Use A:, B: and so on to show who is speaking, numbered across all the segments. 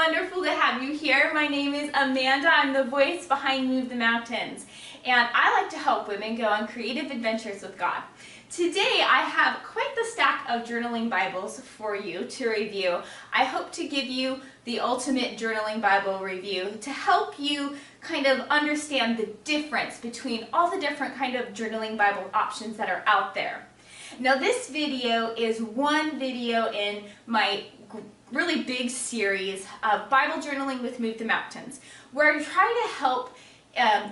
A: wonderful to have you here. My name is Amanda. I'm the voice behind Move the Mountains, and I like to help women go on creative adventures with God. Today I have quite the stack of journaling Bibles for you to review. I hope to give you the ultimate journaling Bible review to help you kind of understand the difference between all the different kind of journaling Bible options that are out there. Now this video is one video in my really big series of Bible journaling with Move the Mountains, where I try to help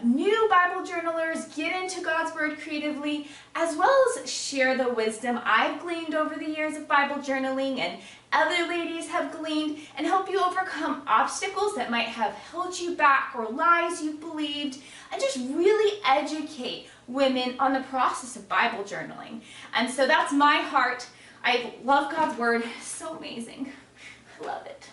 A: new Bible journalers get into God's Word creatively, as well as share the wisdom I've gleaned over the years of Bible journaling and other ladies have gleaned, and help you overcome obstacles that might have held you back or lies you've believed, and just really educate women on the process of Bible journaling. And so that's my heart. I love God's Word. It's so amazing. I love it.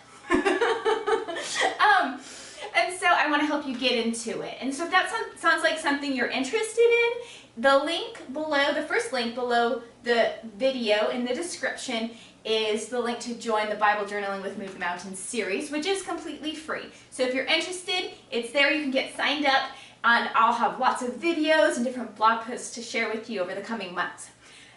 A: And so I want to help you get into it. And so if that sounds like something you're interested in, the link below, the first link below the video in the description is the link to join the Bible Journaling with Move the Mountains series, which is completely free. So if you're interested, it's there. You can get signed up, and I'll have lots of videos and different blog posts to share with you over the coming months.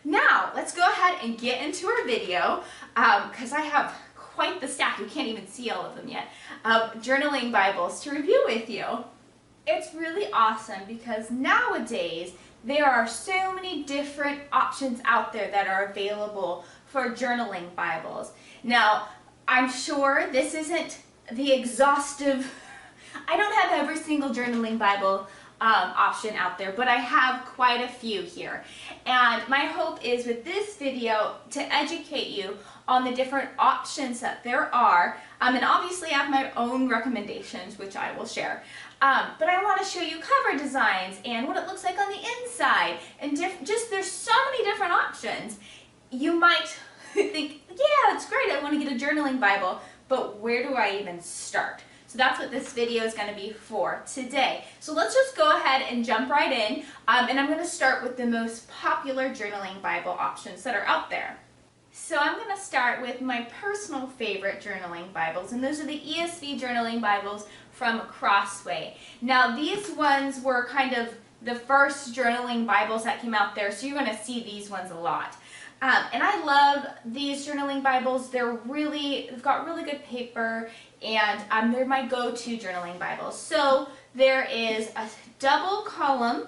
A: Now, let's go ahead and get into our video, because I have quite the stack, you can't even see all of them yet, of journaling Bibles to review with you. It's really awesome because nowadays there are so many different options out there that are available for journaling Bibles. Now, I'm sure this isn't the exhaustive, I don't have every single journaling Bible option out there, but I have quite a few here. And my hope is with this video to educate you on the different options that there are, and obviously I have my own recommendations, which I will share. But I want to show you cover designs and what it looks like on the inside, and just there's so many different options. You might think, yeah, it's great, I want to get a journaling Bible, but where do I even start? So that's what this video is going to be for today. So let's just go ahead and jump right in, and I'm going to start with the most popular journaling Bible options that are out there. So I'm going to start with my personal favorite journaling Bibles, and those are the ESV journaling Bibles from Crossway. Now these ones were kind of the first journaling Bibles that came out there, so you're going to see these ones a lot. And I love these journaling Bibles. They've got really good paper, and they're my go-to journaling Bibles. So there is a double column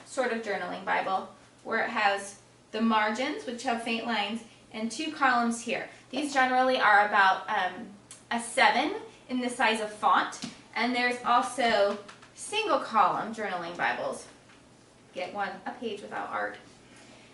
A: sort of journaling Bible where it has the margins, which have faint lines, and two columns here. These generally are about a 7 in the size of font, and there's also single column journaling Bibles. Get one, a page without art.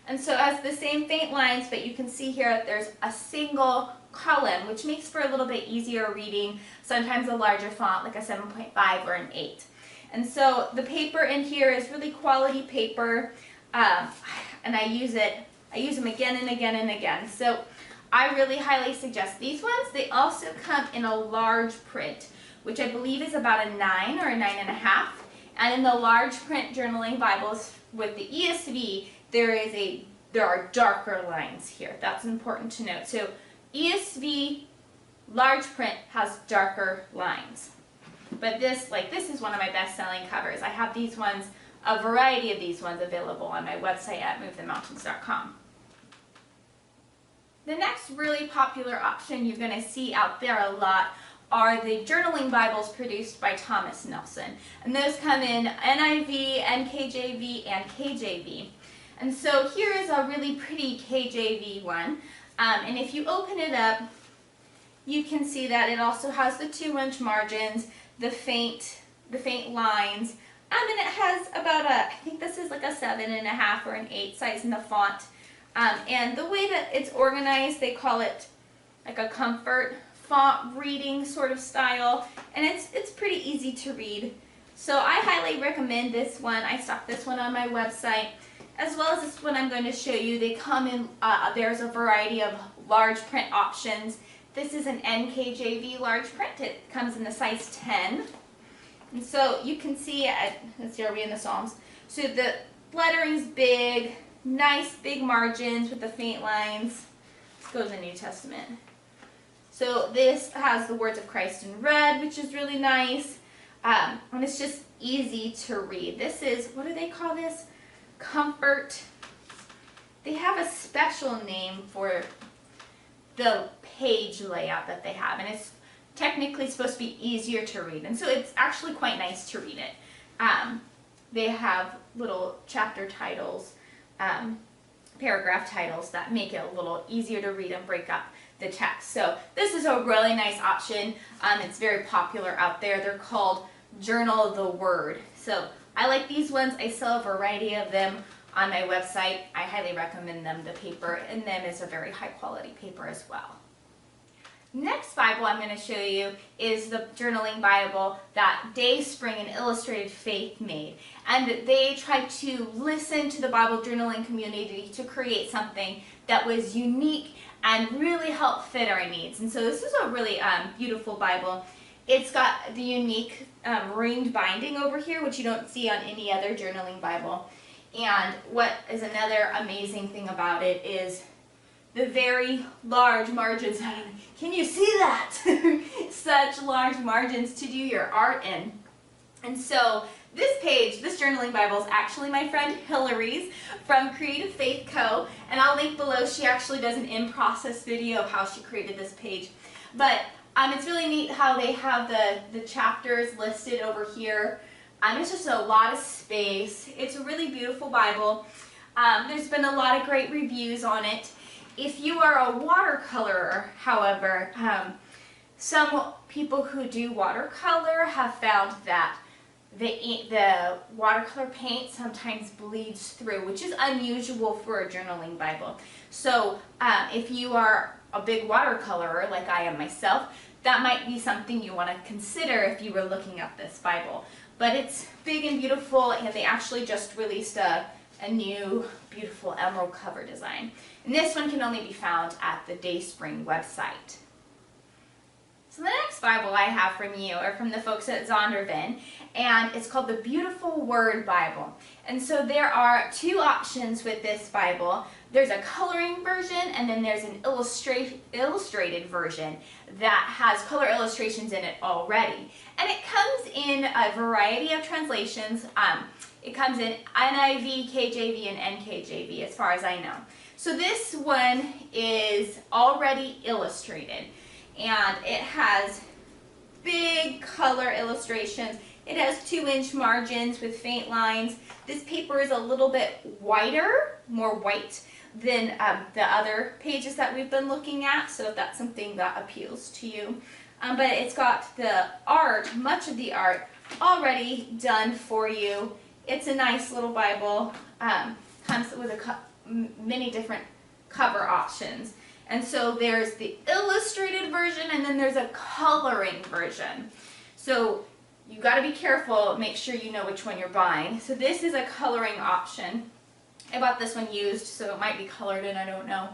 A: And so it has the same faint lines, but you can see here that there's a single column, which makes for a little bit easier reading, sometimes a larger font like a 7.5 or an 8. And so the paper in here is really quality paper, and I use them again and again and again. So I really highly suggest these ones. They also come in a large print, which I believe is about a 9 or a 9.5. And in the large print journaling Bibles with the ESV, there are darker lines here. That's important to note. So ESV large print has darker lines. But this is one of my best-selling covers. I have these ones, a variety of these ones available on my website at movethemountains.com. The next really popular option you're going to see out there a lot are the journaling Bibles produced by Thomas Nelson. And those come in NIV, NKJV, and KJV. And so here is a really pretty KJV one. And if you open it up, you can see that it also has the 2-inch margins, the faint lines, and then it has about I think this is like a 7.5 or an 8 size in the font. And the way that it's organized, they call it like a comfort font reading sort of style, and it's pretty easy to read. So I highly recommend this one. I stock this one on my website, as well as this one I'm going to show you. They come in, there's a variety of large print options. This is an NKJV large print. It comes in the size 10. And so you can see, let's see, are we in the Psalms? So the lettering's big, nice big margins with the faint lines. Let's go to the New Testament. So this has the words of Christ in red, which is really nice. And it's just easy to read. This is, what do they call this? Comfort. They have a special name for the page layout that they have, and it's technically supposed to be easier to read, and so it's actually quite nice to read it. They have little chapter titles, paragraph titles that make it a little easier to read and break up the text. So this is a really nice option. It's very popular out there. They're called Journal the Word. So I like these ones. I sell a variety of them on my website. I highly recommend them. The paper in them is a very high quality paper as well. Next Bible I'm going to show you is the journaling Bible that Dayspring and Illustrated Faith made. And they tried to listen to the Bible journaling community to create something that was unique and really help fit our needs. And so this is a really beautiful Bible. It's got the unique ringed binding over here, which you don't see on any other journaling Bible. And what is another amazing thing about it is the very large margins. Can you see that? Such large margins to do your art in. And so this page, this journaling Bible, is actually my friend Hillary's from Creative Faith Co. And I'll link below. She actually does an in-process video of how she created this page. But it's really neat how they have the chapters listed over here. It's just a lot of space. It's a really beautiful Bible. There's been a lot of great reviews on it. If you are a watercolorer, however, some people who do watercolor have found that the watercolor paint sometimes bleeds through, which is unusual for a journaling Bible. So if you are a big watercolorer, like I am myself, that might be something you want to consider if you were looking at this Bible. But it's big and beautiful, and they actually just released a new beautiful emerald cover design. And this one can only be found at the Dayspring website. So the next Bible I have from you are from the folks at Zondervan, and it's called the Beautiful Word Bible. And so there are two options with this Bible. There's a coloring version, and then there's an illustrated version that has color illustrations in it already. And it comes in a variety of translations. It comes in NIV, KJV, and NKJV as far as I know. So this one is already illustrated, and it has big color illustrations. It has 2-inch margins with faint lines. This paper is a little bit whiter, more white than the other pages that we've been looking at, so if that's something that appeals to you. But it's got the art, much of the art, already done for you. It's a nice little Bible. Comes with many different cover options. And so there's the illustrated version, and then there's a coloring version. So you got to be careful, make sure you know which one you're buying. So this is a coloring option. I bought this one used, so it might be colored in, I don't know.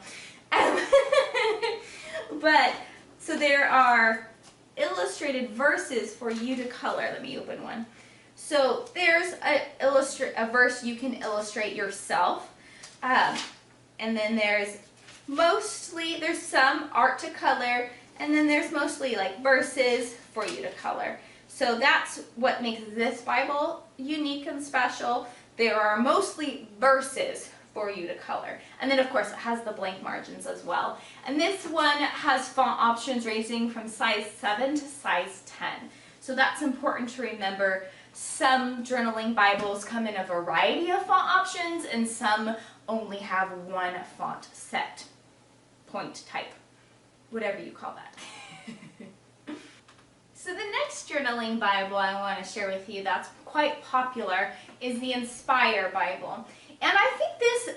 A: But, so there are illustrated verses for you to color. Let me open one. So there's a verse you can illustrate yourself. And then there's some art to color, and then there's mostly like verses for you to color. So that's what makes this Bible unique and special. There are mostly verses for you to color. And then of course it has the blank margins as well. And this one has font options ranging from size 7 to size 10. So that's important to remember. Some journaling Bibles come in a variety of font options, and some only have one font set, point type, whatever you call that. So the next journaling Bible I want to share with you that's quite popular is the Inspire Bible. And I think this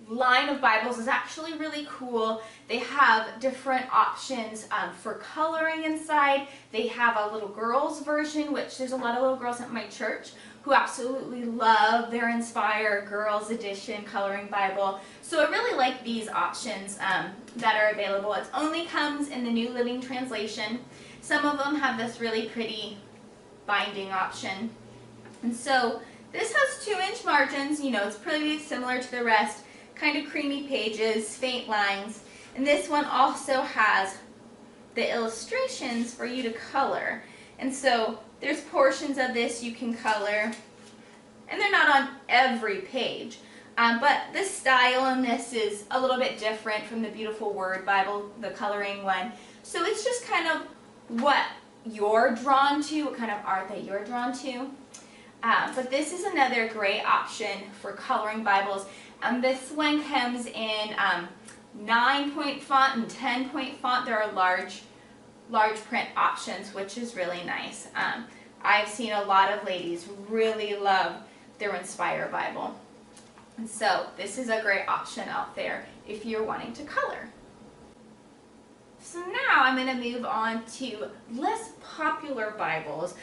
A: line of Bibles is actually really cool. They have different options for coloring inside. They have a little girls version, which there's a lot of little girls at my church who absolutely love their Inspire Girls Edition coloring Bible. So I really like these options that are available. It only comes in the New Living Translation. Some of them have this really pretty binding option. And so this has 2-inch margins. You know, it's pretty similar to the rest. Kind of creamy pages, faint lines. And this one also has the illustrations for you to color. And so there's portions of this you can color, and they're not on every page. But the style in this is a little bit different from the Beautiful Word Bible, the coloring one. So it's just kind of what you're drawn to, what kind of art that you're drawn to. But this is another great option for coloring Bibles. This one comes in 9-point font and 10-point font. There are large print options, which is really nice. I've seen a lot of ladies really love their Inspire Bible. And so this is a great option out there if you're wanting to color. So now I'm going to move on to less popular Bibles.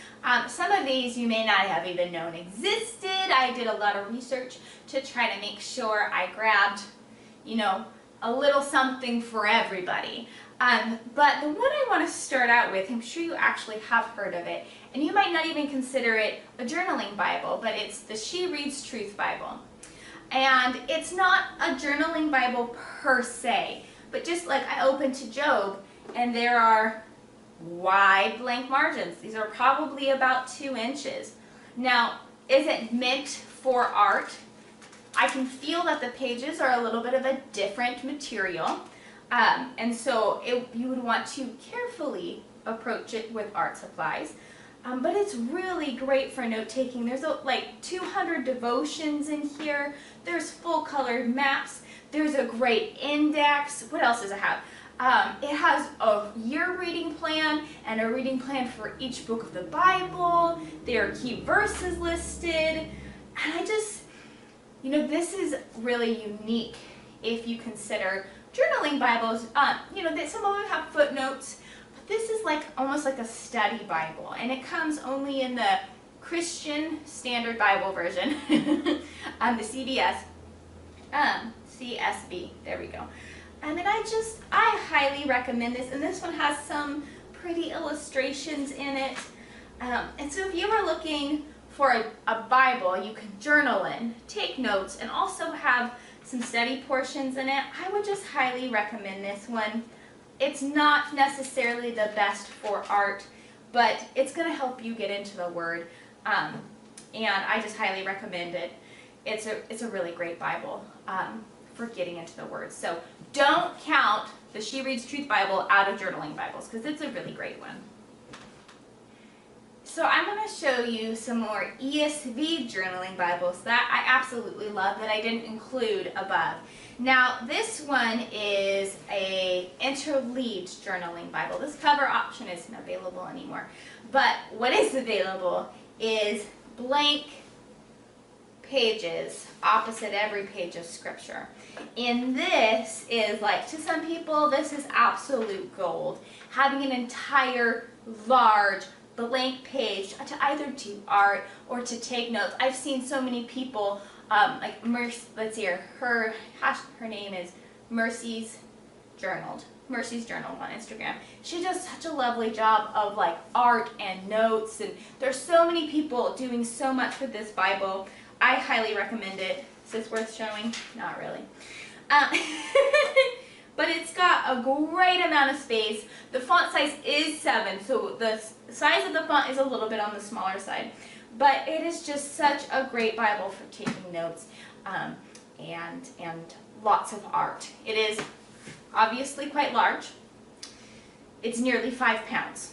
A: Some of these you may not have even known existed. I did a lot of research to try to make sure I grabbed, you know, a little something for everybody. But the one I want to start out with, I'm sure you actually have heard of it, and you might not even consider it a journaling Bible, but it's the She Reads Truth Bible. And it's not a journaling Bible per se, but just like I opened to Job, and there are wide blank margins. These are probably about 2 inches. Now, is it meant for art? I can feel that the pages are a little bit of a different material, and so you would want to carefully approach it with art supplies. But it's really great for note-taking. There's like 200 devotions in here. There's full-colored maps. There's a great index. What else does it have? It has a year reading plan and a reading plan for each book of the Bible. There are key verses listed. And I just, you know, this is really unique if you consider journaling Bibles. You know, that some of them have footnotes. This is like almost like a study Bible, and it comes only in the Christian Standard Bible version, the CSB, there we go. And I highly recommend this, and this one has some pretty illustrations in it. And so if you are looking for a Bible you can journal in, take notes, and also have some study portions in it, I would just highly recommend this one. It's not necessarily the best for art, but it's going to help you get into the Word, and I just highly recommend it. It's a really great Bible for getting into the Word. So don't count the She Reads Truth Bible out of journaling Bibles, because it's a really great one. So I'm going to show you some more ESV journaling Bibles that I absolutely love that I didn't include above. Now this one is a Interleaved journaling Bible. This cover option isn't available anymore, but what is available is blank pages opposite every page of Scripture. And this is, like, to some people this is absolute gold, having an entire large blank page to either do art or to take notes. I've seen so many people, like let's see her name is Mercy's Journaled on Instagram. She does such a lovely job of like art and notes, and there's so many people doing so much with this Bible. I highly recommend it. Is this worth showing? Not really. But it's got a great amount of space. The font size is 7, so the size of the font is a little bit on the smaller side. But it is just such a great Bible for taking notes, and lots of art. It is obviously quite large. It's nearly 5 pounds.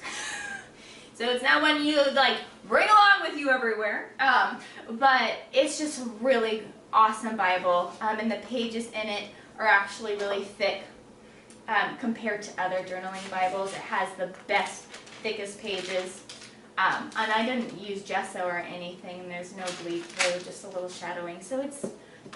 A: So it's not one you like bring along with you everywhere. But it's just a really awesome Bible, and the pages in it are actually really thick compared to other journaling Bibles. It has the best, thickest pages. And I didn't use gesso or anything, and there's no bleed through, just a little shadowing. So it's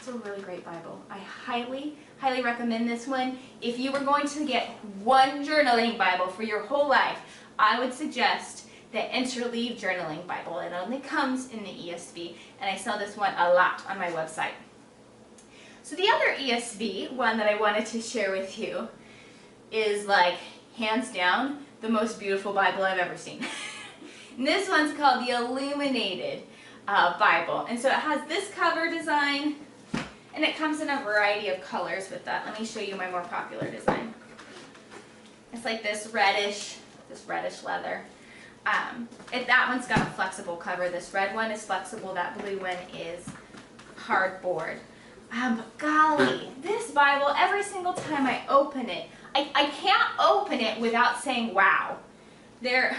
A: a really great Bible. I highly, highly recommend this one. If you were going to get one journaling Bible for your whole life, I would suggest the Interleaved journaling Bible. It only comes in the ESV, and I sell this one a lot on my website. So the other ESV one that I wanted to share with you is, like, hands down, the most beautiful Bible I've ever seen. And this one's called the Illuminated Bible. And so it has this cover design, and it comes in a variety of colors with that. Let me show you my more popular design. It's like this reddish leather. That one's got a flexible cover. This red one is flexible. That blue one is cardboard. Golly, this Bible, every single time I open it, I can't open it without saying, wow. There,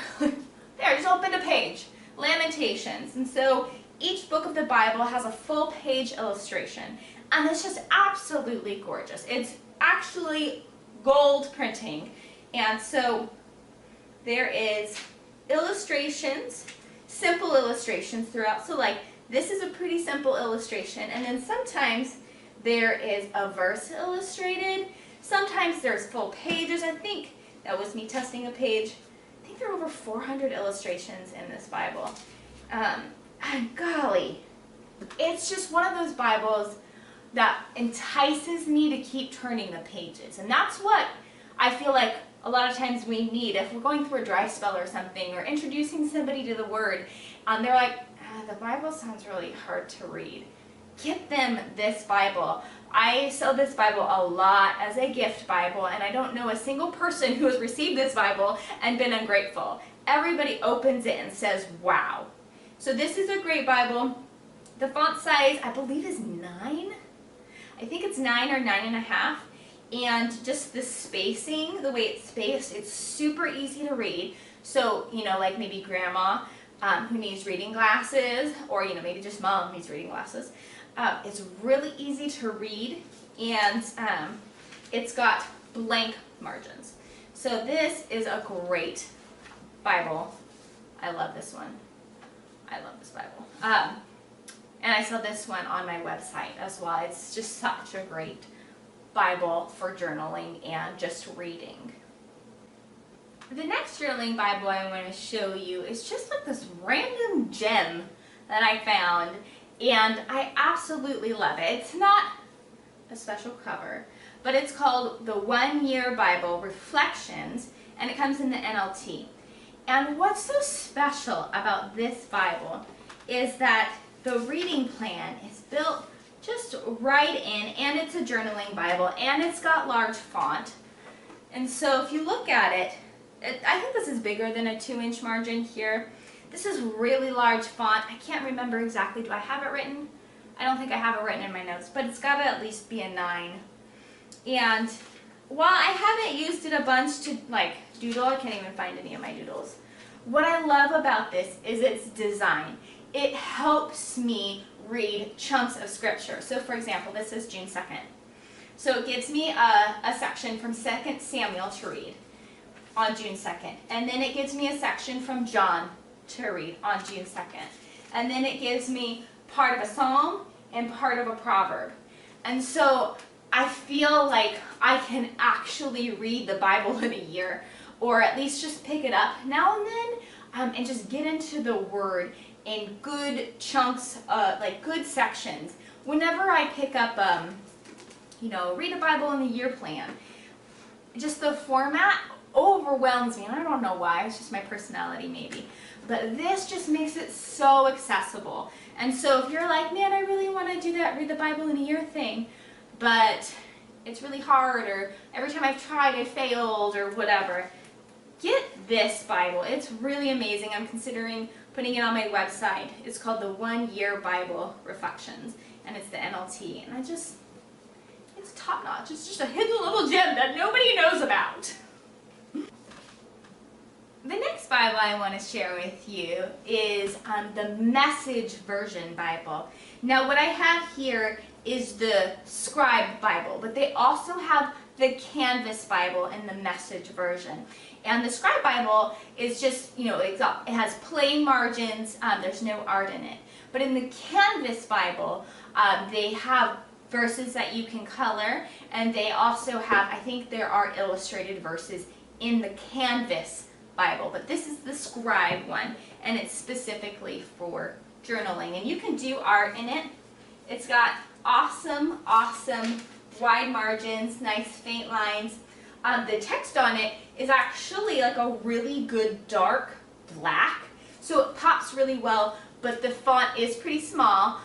A: just open a page. Lamentations. And so each book of the Bible has a full page illustration. And it's just absolutely gorgeous. It's actually gold printing. And so there is illustrations, simple illustrations throughout. So like this is a pretty simple illustration. And then sometimes there is a verse illustrated. Sometimes there's full pages. I think that was me testing a page. I think there are over 400 illustrations in this Bible. And golly, it's just one of those Bibles that entices me to keep turning the pages. And that's what I feel like a lot of times we need. If we're going through a dry spell or something, or introducing somebody to the Word, they're like, the Bible sounds really hard to read. Get them this Bible. I sell this Bible a lot as a gift Bible, and I don't know a single person who has received this Bible and been ungrateful. Everybody opens it and says, wow. So this is a great Bible. The font size, I believe, is 9. I think it's 9 or 9.5. And just the spacing, the way it's spaced, it's super easy to read. So, you know, like maybe grandma who needs reading glasses, or, you know, maybe just mom needs reading glasses. It's really easy to read, and it's got blank margins. So this is a great Bible. I love this one. I love this Bible. And I sell this one on my website as well. It's just such a great Bible for journaling and just reading. The next journaling Bible I want to show you is just like this random gem that I found, and I absolutely love it. It's not a special cover, but it's called the 1 Year Bible Reflections, and it comes in the NLT. And what's so special about this Bible is that the reading plan is built just right in, and it's a journaling Bible, and it's got large font. And so if you look at it, I think this is bigger than a 2-inch margin here. This is really large font. I can't remember exactly. Do I have it written? I don't think I have it written in my notes, but it's got to at least be a 9. And while I haven't used it a bunch to like doodle, I can't even find any of my doodles. What I love about this is its design. It helps me read chunks of scripture. So for example, this is June 2nd. So it gives me a section from 2 Samuel to read on June 2nd. And then it gives me a section from John to read on June 2nd. And then it gives me part of a psalm and part of a proverb. And so I feel like I can actually read the Bible in a year, or at least just pick it up now and then, and just get into the Word in good chunks, like good sections. Whenever I pick up, you know, read a Bible in a year plan, just the format overwhelms me, and I don't know why. It's just my personality maybe. But this just makes it so accessible. And so if you're like, man, I really want to do that read the Bible in a year thing, but it's really hard, or every time I've tried I failed, or whatever, get this Bible. It's really amazing. I'm considering putting it on my website. It's called the 1 Year Bible Reflections, and it's the NLT. And it's top notch. It's just a hidden little gem that nobody knows about. The next Bible I want to share with you is the Message Version Bible. Now what I have here is the Scribe Bible, but they also have the Canvas Bible in the Message Version. And the Scribe Bible is just, you know, it has plain margins, there's no art in it. But in the Canvas Bible, they have verses that you can color, and they also have, I think there are illustrated verses in the Canvas Bible, but this is the Scribe one, and it's specifically for journaling. And you can do art in it. It's got awesome, awesome wide margins, nice faint lines. The text on it is actually like a really good dark black, so it pops really well, but the font is pretty small.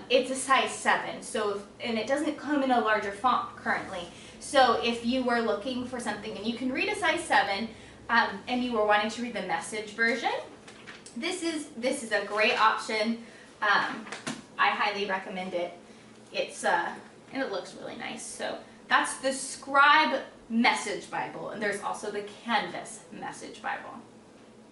A: it's a size 7, so and it doesn't come in a larger font currently. So if you were looking for something and you can read a size 7, and you were wanting to read the Message version, this is a great option. I highly recommend it. It's and it looks really nice. So that's the Scribe Message Bible, and there's also the Canvas Message Bible.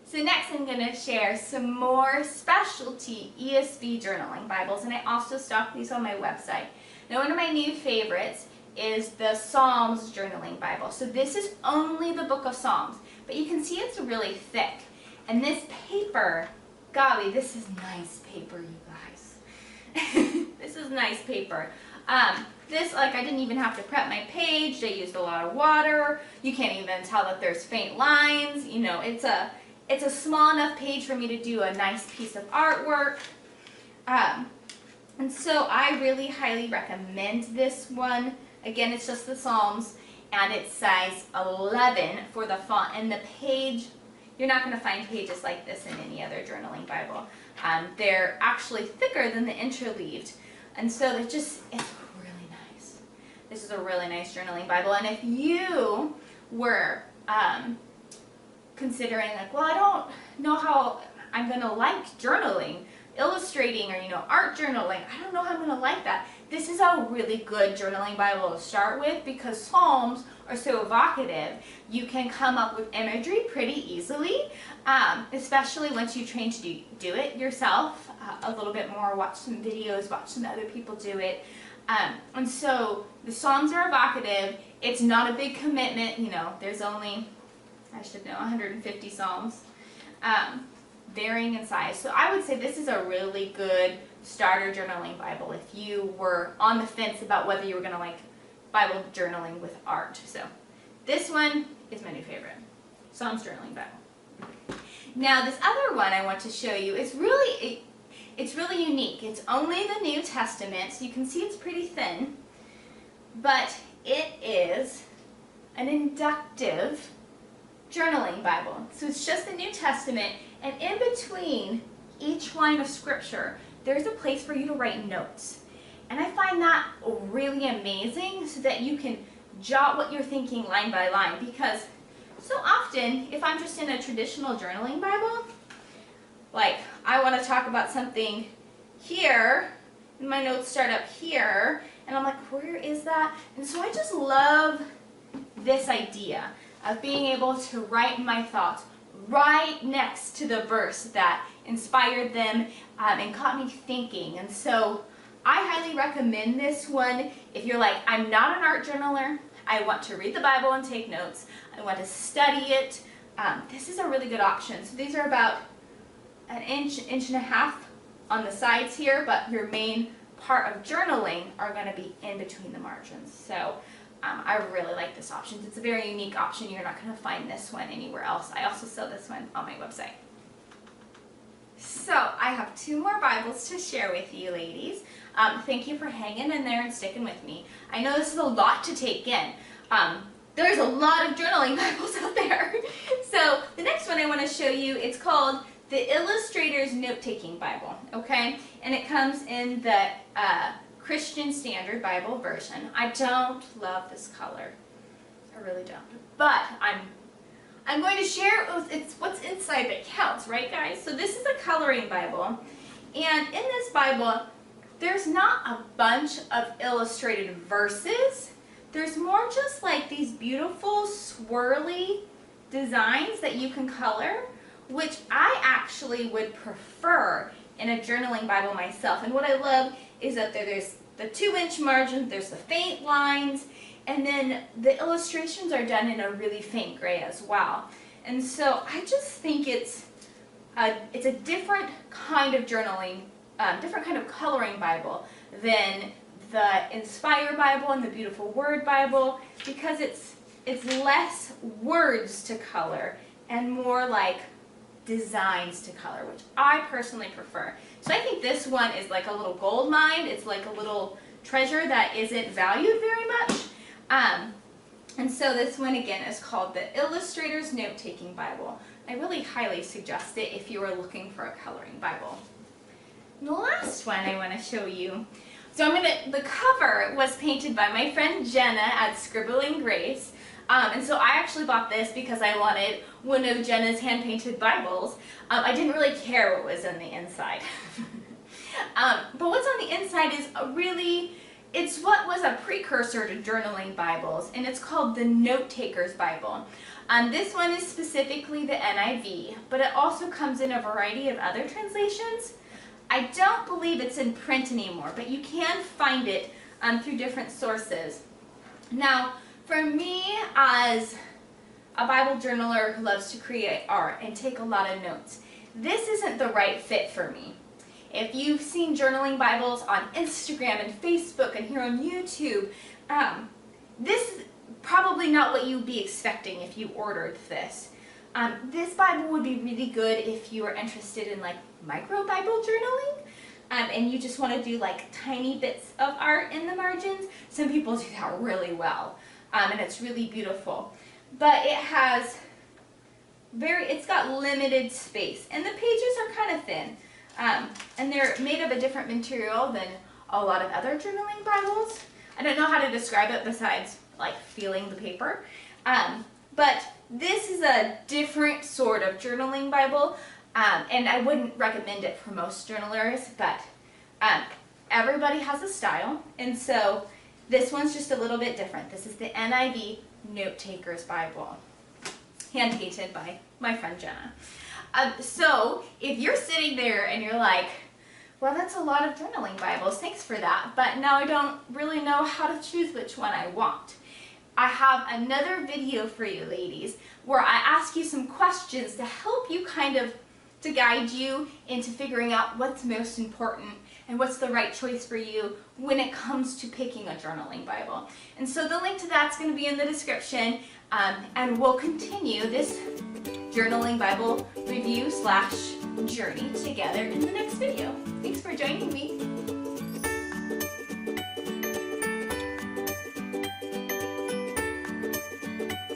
A: So next I'm going to share some more specialty ESV journaling Bibles, and I also stock these on my website. Now one of my new favorites is the Psalms Journaling Bible. So this is only the book of Psalms, but you can see it's really thick. And this paper, golly, this is nice paper, you guys. This is nice paper. This, like, I didn't even have to prep my page. I used a lot of water. You can't even tell that there's faint lines. You know, it's a small enough page for me to do a nice piece of artwork. And so I really highly recommend this one. Again, it's just the Psalms, and it's size 11 for the font. And the page, you're not going to find pages like this in any other journaling Bible. They're actually thicker than the Interleaved. And so it's really nice. This is a really nice journaling Bible. And if you were considering, like, well, I don't know how I'm going to like journaling, illustrating, or, you know, art journaling, I don't know how I'm going to like that. This is a really good journaling Bible to start with because Psalms are so evocative. You can come up with imagery pretty easily, especially once you train to do it yourself a little bit more, watch some videos, watch some other people do it. And so the Psalms are evocative. It's not a big commitment. You know, there's only, I should know, 150 Psalms, varying in size. So I would say this is a really good starter journaling Bible if you were on the fence about whether you were going to like Bible journaling with art. So this one is my new favorite, Psalms Journaling Bible. Now this other one I want to show you is it's really unique. It's only the New Testament, so you can see it's pretty thin, but it is an inductive journaling Bible. So it's just the New Testament, and in between each line of scripture, there's a place for you to write notes. And I find that really amazing so that you can jot what you're thinking line by line, because so often, if I'm just in a traditional journaling Bible, like I want to talk about something here, and my notes start up here, and I'm like, where is that? And so I just love this idea of being able to write my thoughts right next to the verse that inspired them and caught me thinking. And so I highly recommend this one if you're like, I'm not an art journaler, I want to read the Bible and take notes, I want to study it. This is a really good option. So these are about an inch and a half on the sides here, but your main part of journaling are going to be in between the margins. So I really like this option. It's a very unique option. You're not going to find this one anywhere else. I also sell this one on my website. So I have 2 more Bibles to share with you, ladies. Thank you for hanging in there and sticking with me. I know this is a lot to take in. There's a lot of journaling Bibles out there. So the next one I want to show you, it's called the Illustrators Note-Taking Bible, okay? And it comes in the Christian Standard Bible version. I don't love this color. I really don't. But I'm going to share it's what's inside that counts, right, guys? So this is a coloring Bible. And in this Bible, there's not a bunch of illustrated verses. There's more just like these beautiful swirly designs that you can color, which I actually would prefer in a journaling Bible myself. And what I love is that there's the 2-inch margin, there's the faint lines, and then the illustrations are done in a really faint gray as well. And so I just think it's a different kind of journaling, different kind of coloring Bible than the Inspire Bible and the Beautiful Word Bible, because it's less words to color and more like designs to color, which I personally prefer. So I think this one is like a little gold mine. It's like a little treasure that isn't valued very much. And so this one again is called the Illustrators Note-Taking Bible. I really highly suggest it if you are looking for a coloring Bible. the last one I want to show you. So the cover was painted by my friend Jenna at Scribbling Grace. And so I actually bought this because I wanted one of Jenna's hand-painted Bibles. I didn't really care what was on the inside. But what's on the inside is it's what was a precursor to journaling Bibles, and it's called the Note Taker's Bible. This one is specifically the NIV, but it also comes in a variety of other translations. I don't believe it's in print anymore, but you can find it through different sources. Now, for me, as a Bible journaler who loves to create art and take a lot of notes, this isn't the right fit for me. If you've seen journaling Bibles on Instagram and Facebook and here on YouTube, this is probably not what you'd be expecting if you ordered this. This Bible would be really good if you are interested in like micro Bible journaling, and you just want to do like tiny bits of art in the margins. Some people do that really well, and it's really beautiful. But it's got limited space, and the pages are kind of thin, and they're made of a different material than a lot of other journaling Bibles. I don't know how to describe it besides like feeling the paper, but this is a different sort of journaling Bible, and I wouldn't recommend it for most journalers, but everybody has a style, and so this one's just a little bit different. This is the NIV Note Taker's Bible, hand-painted by my friend Jenna. So if you're sitting there and you're like, well, that's a lot of journaling Bibles, thanks for that, but now I don't really know how to choose which one I want. I have another video for you ladies where I ask you some questions to help you to guide you into figuring out what's most important and what's the right choice for you when it comes to picking a journaling Bible. And so the link to that's going to be in the description, and we'll continue this journaling Bible review / journey together in the next video. Thanks for joining me.